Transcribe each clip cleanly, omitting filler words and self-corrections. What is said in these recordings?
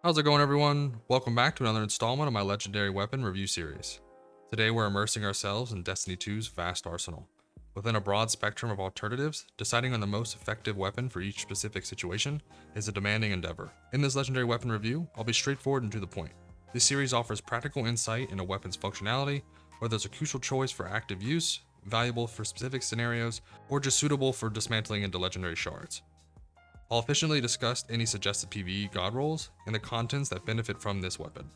How's it going, everyone? Welcome back to another installment of my Legendary Weapon review series. Today we're immersing ourselves in Destiny 2's vast arsenal. Within a broad spectrum of alternatives, deciding on the most effective weapon for each specific situation is a demanding endeavor. In this Legendary Weapon review, I'll be straightforward and to the point. This series offers practical insight into a weapon's functionality, whether it's a crucial choice for active use, valuable for specific scenarios, or just suitable for dismantling into legendary shards. I'll efficiently discuss any suggested PvE god rolls and the contents that benefit from this weapon.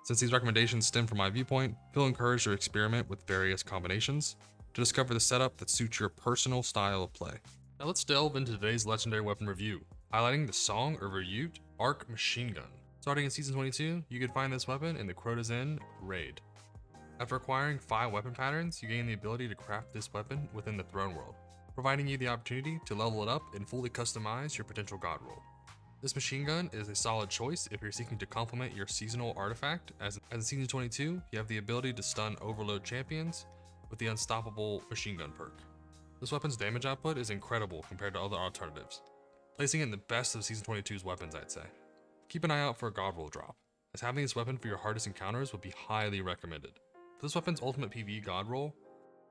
Since these recommendations stem from my viewpoint, feel encouraged to experiment with various combinations to discover the setup that suits your personal style of play. Now let's delve into today's legendary weapon review, highlighting the Song of Ryut Arc Machine Gun. Starting in Season 22, you can find this weapon in the Crota's End raid. After acquiring 5 weapon patterns, you gain the ability to craft this weapon within the Throne World, providing you the opportunity to level it up and fully customize your potential god roll. This machine gun is a solid choice if you're seeking to complement your seasonal artifact, as in Season 22, you have the ability to stun overload champions with the Unstoppable Machine Gun perk. This weapon's damage output is incredible compared to other alternatives, placing it in the best of Season 22's weapons, I'd say. Keep an eye out for a god roll drop, as having this weapon for your hardest encounters would be highly recommended. For this weapon's ultimate PvE god roll,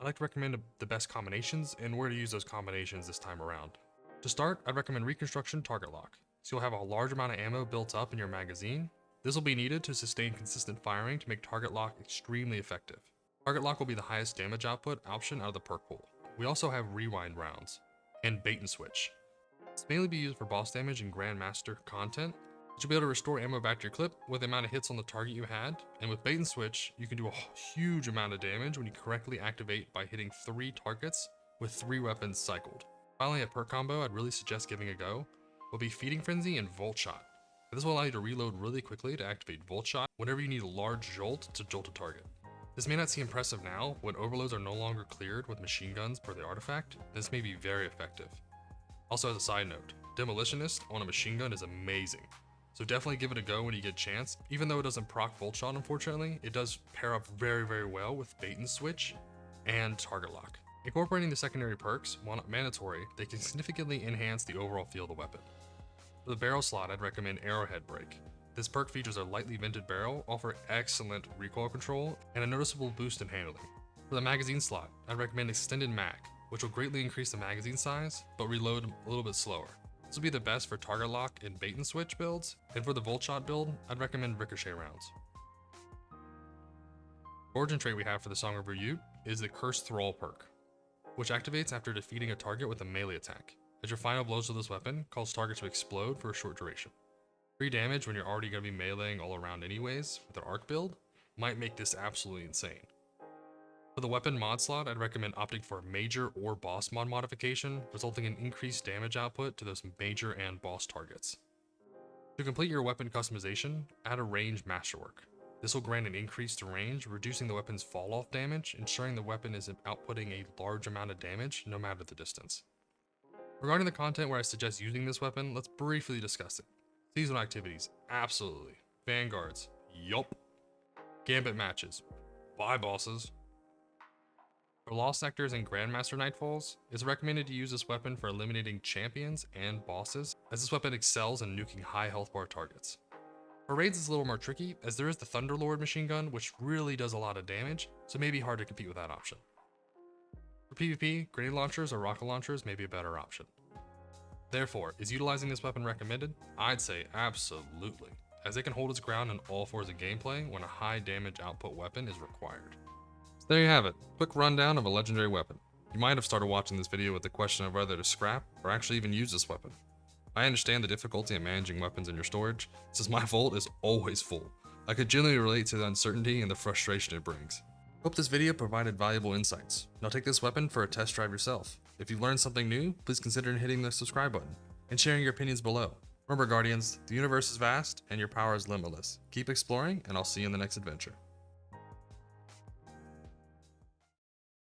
I'd like to recommend the best combinations and where to use those combinations this time around. To start, I'd recommend Reconstruction Target Lock, so you'll have a large amount of ammo built up in your magazine. This will be needed to sustain consistent firing to make Target Lock extremely effective. Target Lock will be the highest damage output option out of the perk pool. We also have Rewind rounds, and Bait and Switch. This may mainly be used for boss damage and Grandmaster content. You'll be able to restore ammo back to your clip with the amount of hits on the target you had, and with Bait and Switch, you can do a huge amount of damage when you correctly activate by hitting 3 targets with 3 weapons cycled. Finally, a perk combo I'd really suggest giving a go will be Feeding Frenzy and Volt Shot. This will allow you to reload really quickly to activate Volt Shot whenever you need a large jolt to jolt a target. This may not seem impressive now, when overloads are no longer cleared with machine guns per the artifact. This may be very effective. Also, as a side note, Demolitionist on a machine gun is amazing. So definitely give it a go when you get a chance. Even though it doesn't proc Volt Shot, unfortunately, it does pair up very well with Bait and Switch and Target Lock. Incorporating the secondary perks, while not mandatory, they can significantly enhance the overall feel of the weapon. For the barrel slot, I'd recommend Arrowhead Break. This perk features a lightly vented barrel, offer excellent recoil control, and a noticeable boost in handling. For the magazine slot, I'd recommend Extended Mag, which will greatly increase the magazine size, but reload a little bit slower. This will be the best for Target Lock and Bait and Switch builds, and for the Volt Shot build, I'd recommend Ricochet rounds. The origin trait we have for the Song of Ryut is the Cursed Thrall perk, which activates after defeating a target with a melee attack, as your final blows of this weapon cause target to explode for a short duration. 3 damage when you're already going to be meleeing all around anyways with an arc build might make this absolutely insane. For the weapon mod slot, I'd recommend opting for a major or boss mod modification, resulting in increased damage output to those major and boss targets. To complete your weapon customization, add a range masterwork. This will grant an increase to range, reducing the weapon's fall off damage, ensuring the weapon is outputting a large amount of damage no matter the distance. Regarding the content where I suggest using this weapon, let's briefly discuss it. Seasonal activities, absolutely. Vanguards, yup. Gambit matches, bye bosses. For Lost Sectors and Grandmaster Nightfalls, it's recommended to use this weapon for eliminating champions and bosses, as this weapon excels in nuking high health bar targets. For raids it's a little more tricky, as there is the Thunderlord machine gun, which really does a lot of damage, so it may be hard to compete with that option. For PvP, grenade launchers or rocket launchers may be a better option. Therefore, is utilizing this weapon recommended? I'd say absolutely, as it can hold its ground in all 4s of gameplay when a high damage output weapon is required. So there you have it, quick rundown of a legendary weapon. You might have started watching this video with the question of whether to scrap or actually even use this weapon. I understand the difficulty in managing weapons in your storage, since my vault is always full. I could genuinely relate to the uncertainty and the frustration it brings. Hope this video provided valuable insights. Now take this weapon for a test drive yourself. If you've learned something new, please consider hitting the subscribe button and sharing your opinions below. Remember, Guardians, the universe is vast and your power is limitless. Keep exploring, and I'll see you in the next adventure.